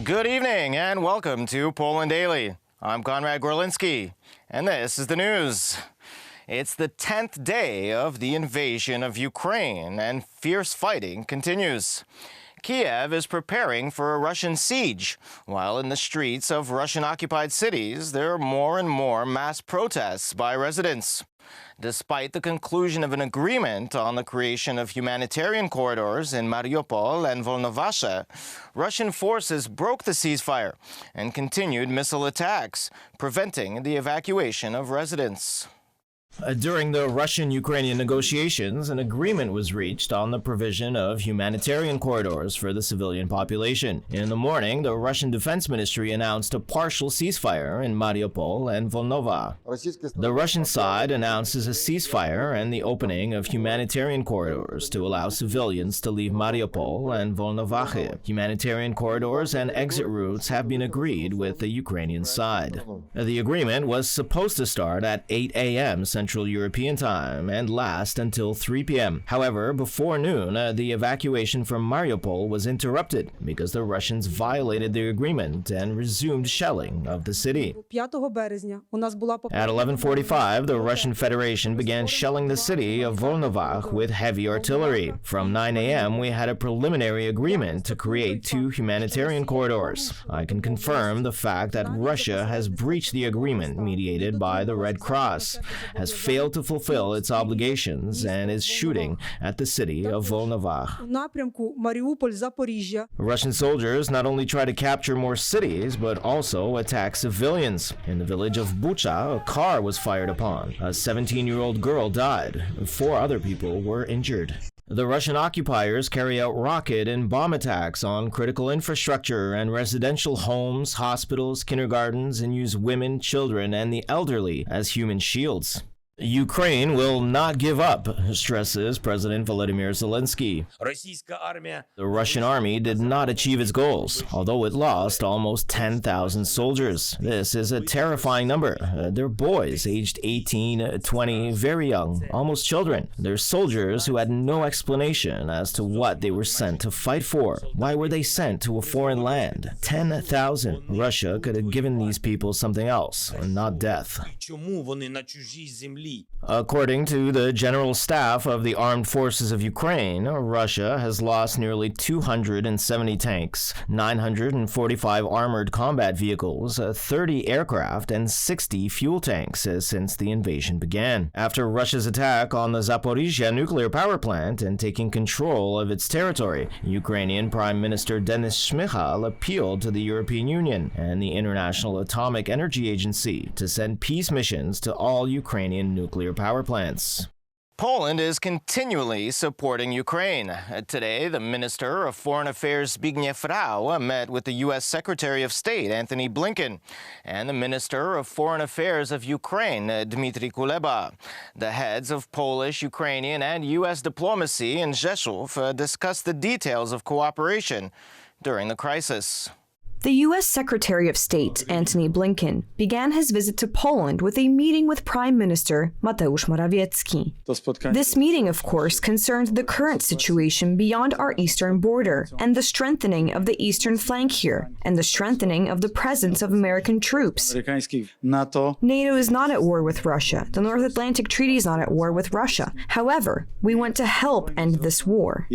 Good evening and welcome to Poland Daily. I'm Konrad Gorlinski, and this is the news. It's the 10th day of the invasion of Ukraine, and fierce fighting continues. Kiev is preparing for a Russian siege, while in the streets of Russian-occupied cities, there are more and more mass protests by residents. Despite the conclusion of an agreement on the creation of humanitarian corridors in Mariupol and Volnovakha, Russian forces broke the ceasefire and continued missile attacks, preventing the evacuation of residents. During the Russian-Ukrainian negotiations, an agreement was reached on the provision of humanitarian corridors for the civilian population. In the morning, the Russian Defense Ministry announced a partial ceasefire in Mariupol and Volnovakha. The Russian side announces a ceasefire and the opening of humanitarian corridors to allow civilians to leave Mariupol and Volnovakha. Humanitarian corridors and exit routes have been agreed with the Ukrainian side. The agreement was supposed to start at 8 a.m. Central European Time and last until 3 p.m. However, before noon, the evacuation from Mariupol was interrupted because the Russians violated the agreement and resumed shelling of the city. At 11:45, the Russian Federation began shelling the city of Volnovakha with heavy artillery. From 9 a.m., we had a preliminary agreement to create 2 humanitarian corridors. I can confirm the fact that Russia has breached the agreement mediated by the Red Cross, has failed to fulfill its obligations and is shooting at the city of Volnovakha. Russian soldiers not only try to capture more cities, but also attack civilians. In the village of Bucha, a car was fired upon. A 17-year-old girl died. 4 other people were injured. The Russian occupiers carry out rocket and bomb attacks on critical infrastructure and residential homes, hospitals, kindergartens, and use women, children, and the elderly as human shields. Ukraine will not give up, stresses President Volodymyr Zelensky. The Russian army did not achieve its goals, although it lost almost 10,000 soldiers. This is a terrifying number. They're boys aged 18, 20, very young, almost children. They're soldiers who had no explanation as to what they were sent to fight for. Why were they sent to a foreign land? 10,000. Russia could have given these people something else, not death. According to the General Staff of the Armed Forces of Ukraine, Russia has lost nearly 270 tanks, 945 armored combat vehicles, 30 aircraft, and 60 fuel tanks since the invasion began. After Russia's attack on the Zaporizhzhia nuclear power plant and taking control of its territory, Ukrainian Prime Minister Denis Shmyhal appealed to the European Union and the International Atomic Energy Agency to send peace missions to all Ukrainian nuclear power plants. Poland is continually supporting Ukraine. Today, the Minister of Foreign Affairs Zbigniew Rau met with the U.S. Secretary of State Antony Blinken and the Minister of Foreign Affairs of Ukraine, Dmytro Kuleba. The heads of Polish, Ukrainian, and U.S. diplomacy in Rzeszów discussed the details of cooperation during the crisis. The U.S. Secretary of State, Antony Blinken, began his visit to Poland with a meeting with Prime Minister Mateusz Morawiecki. This meeting, of course, concerned the current situation beyond our eastern border and the strengthening of the eastern flank here and the strengthening of the presence of American troops. NATO is not at war with Russia. The North Atlantic Treaty is not at war with Russia. However, we want to help end this war.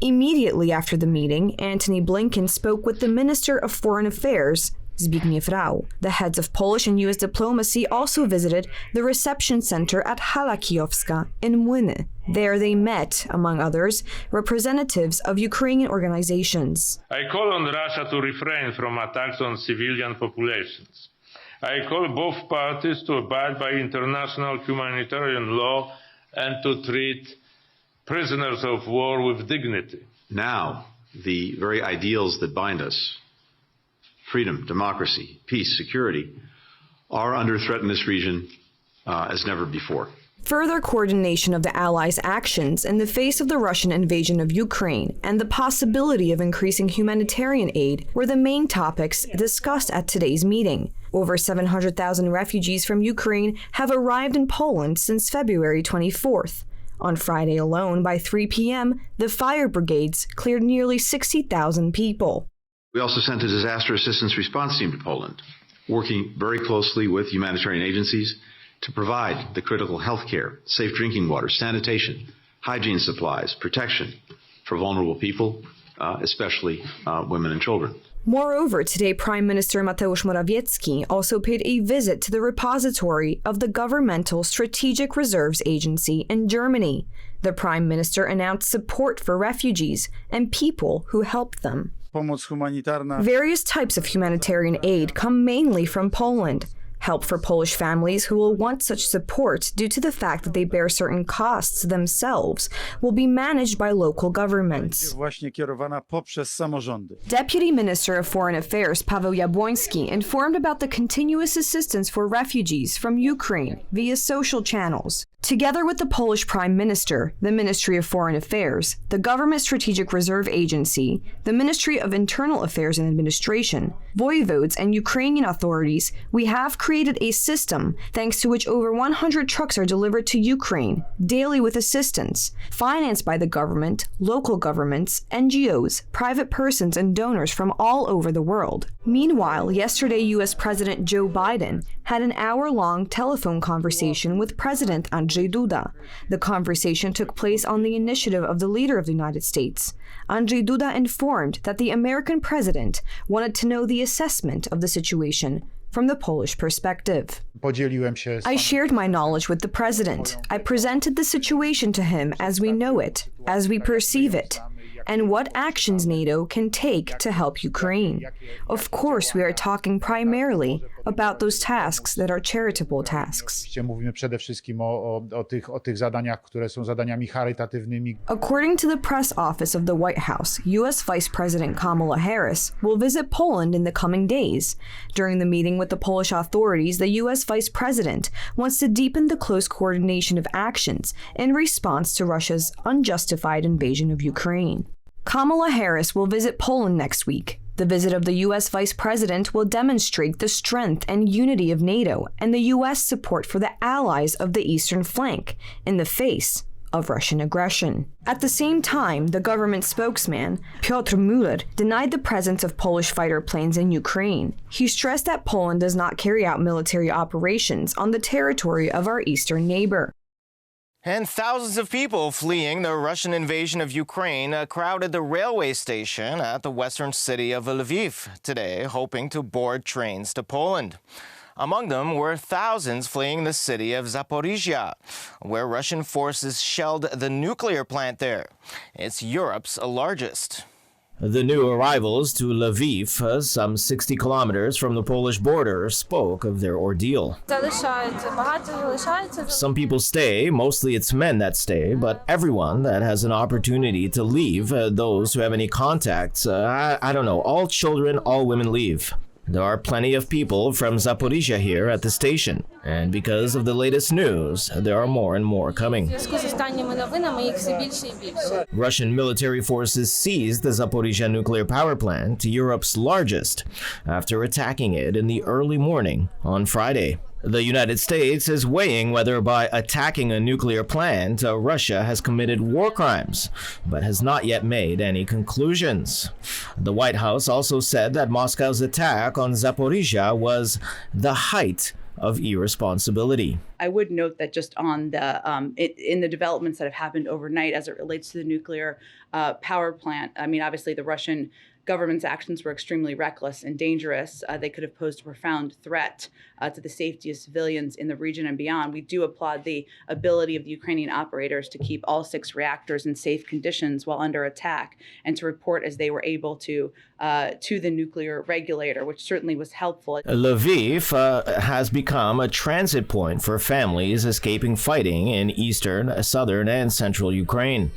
Immediately after the meeting, Antony Blinken spoke with the Minister of Foreign Affairs, Zbigniew Rau. The heads of Polish and U.S. diplomacy also visited the reception center at Hala Kijowska in Młyny. There they met, among others, representatives of Ukrainian organizations. I call on Russia to refrain from attacks on civilian populations. I call both parties to abide by international humanitarian law and to treat prisoners of war with dignity. Now, the very ideals that bind us, freedom, democracy, peace, security, are under threat in this region as never before. Further coordination of the Allies' actions in the face of the Russian invasion of Ukraine and the possibility of increasing humanitarian aid were the main topics discussed at today's meeting. Over 700,000 refugees from Ukraine have arrived in Poland since February 24th. On Friday alone, by 3 p.m., the fire brigades cleared nearly 60,000 people. We also sent a disaster assistance response team to Poland, working very closely with humanitarian agencies to provide the critical health care, safe drinking water, sanitation, hygiene supplies, protection for vulnerable people, especially women and children. Moreover, today Prime Minister Mateusz Morawiecki also paid a visit to the repository of the Governmental Strategic Reserves Agency in Germany. The Prime Minister announced support for refugees and people who helped them. Various types of humanitarian aid come mainly from Poland. Help for Polish families who will want such support due to the fact that they bear certain costs themselves will be managed by local governments. Deputy Minister of Foreign Affairs Paweł Jabłoński informed about the continuous assistance for refugees from Ukraine via social channels. Together with the Polish Prime Minister, the Ministry of Foreign Affairs, the Government Strategic Reserve Agency, the Ministry of Internal Affairs and Administration, voivodes, and Ukrainian authorities, we have created a system thanks to which over 100 trucks are delivered to Ukraine daily with assistance, financed by the government, local governments, NGOs, private persons, and donors from all over the world. Meanwhile, yesterday U.S. President Joe Biden had an hour-long telephone conversation with President Andrzej Duda. The conversation took place on the initiative of the leader of the United States. Andrzej Duda informed that the American president wanted to know the assessment of the situation from the Polish perspective. I shared my knowledge with the president. I presented the situation to him as we know it, as we perceive it, and what actions NATO can take to help Ukraine. Of course, we are talking primarily about those tasks that are charitable tasks. Mówimy przede wszystkim o tych zadaniach, które są zadaniami charytatywnymi. According to the press office of the White House, U.S. Vice President Kamala Harris will visit Poland in the coming days. During the meeting with the Polish authorities, the U.S. Vice President wants to deepen the close coordination of actions in response to Russia's unjustified invasion of Ukraine. Kamala Harris will visit Poland next week. The visit of the U.S. Vice President will demonstrate the strength and unity of NATO and the U.S. support for the allies of the eastern flank in the face of Russian aggression. At the same time, the government spokesman, Piotr Müller, denied the presence of Polish fighter planes in Ukraine. He stressed that Poland does not carry out military operations on the territory of our eastern neighbor. And thousands of people fleeing the Russian invasion of Ukraine crowded the railway station at the western city of Lviv today, hoping to board trains to Poland. Among them were thousands fleeing the city of Zaporizhia, where Russian forces shelled the nuclear plant there. It's Europe's largest. The new arrivals to Lviv, some 60 kilometers from the Polish border, spoke of their ordeal. Some people stay, mostly it's men that stay, but everyone that has an opportunity to leave, those who have any contacts, I don't know, all children, all women leave. There are plenty of people from Zaporizhia here at the station, and because of the latest news, there are more and more coming. Russian military forces seized the Zaporizhia nuclear power plant, Europe's largest, after attacking it in the early morning on Friday. The United States is weighing whether by attacking a nuclear plant, Russia has committed war crimes, but has not yet made any conclusions. The White House also said that Moscow's attack on Zaporizhia was the height of irresponsibility. I would note that just on the in the developments that have happened overnight as it relates to the nuclear power plant, I mean, obviously the Russian government's actions were extremely reckless and dangerous. They could have posed a profound threat to the safety of civilians in the region and beyond. We do applaud the ability of the Ukrainian operators to keep all 6 reactors in safe conditions while under attack and to report as they were able to the nuclear regulator, which certainly was helpful. Lviv has become a transit point for families escaping fighting in eastern, southern, and central Ukraine.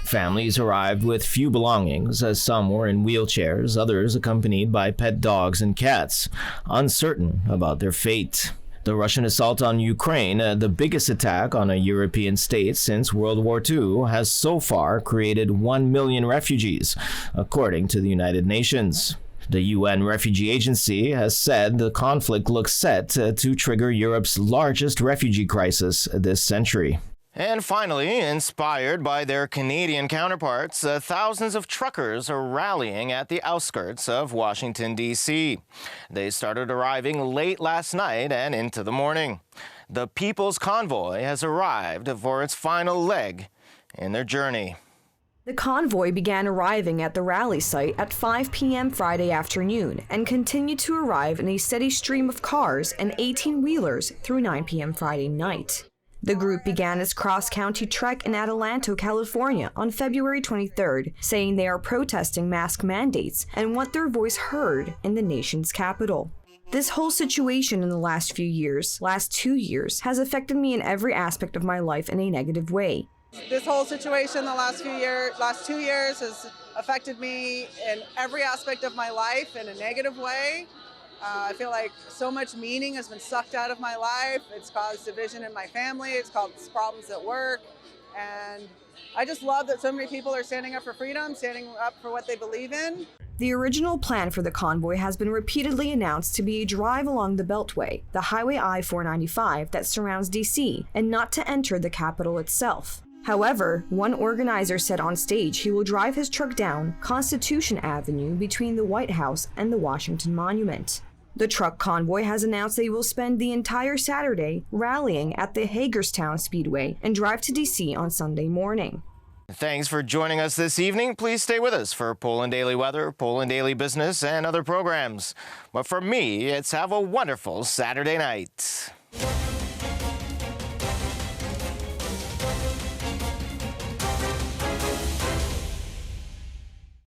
Families arrived with few belongings, as some were in wheelchairs, others accompanied by pet dogs and cats, uncertain about their fate. The Russian assault on Ukraine, the biggest attack on a European state since World War II, has so far created 1 million refugees, according to the United Nations. The UN Refugee Agency has said the conflict looks set to trigger Europe's largest refugee crisis this century. And finally, inspired by their Canadian counterparts, thousands of truckers are rallying at the outskirts of Washington, D.C. They started arriving late last night and into the morning. The People's Convoy has arrived for its final leg in their journey. The convoy began arriving at the rally site at 5 p.m. Friday afternoon and continued to arrive in a steady stream of cars and 18-wheelers through 9 p.m. Friday night. The group began its cross-county trek in Adelanto, California on February 23rd, saying they are protesting mask mandates and want their voice heard in the nation's capital. This whole situation in the last 2 years, has affected me in every aspect of my life in a negative way. This whole situation the last 2 years has affected me in every aspect of my life in a negative way. I feel like so much meaning has been sucked out of my life. It's caused division in my family. It's caused problems at work. And I just love that so many people are standing up for freedom, standing up for what they believe in. The original plan for the convoy has been repeatedly announced to be a drive along the Beltway, the Highway I-495 that surrounds D.C., and not to enter the capital itself. However, one organizer said on stage he will drive his truck down Constitution Avenue between the White House and the Washington Monument. The truck convoy has announced they will spend the entire Saturday rallying at the Hagerstown Speedway and drive to D.C. on Sunday morning. Thanks for joining us this evening. Please stay with us for Poland Daily Weather, Poland Daily Business, and other programs. But for me, it's have a wonderful Saturday night.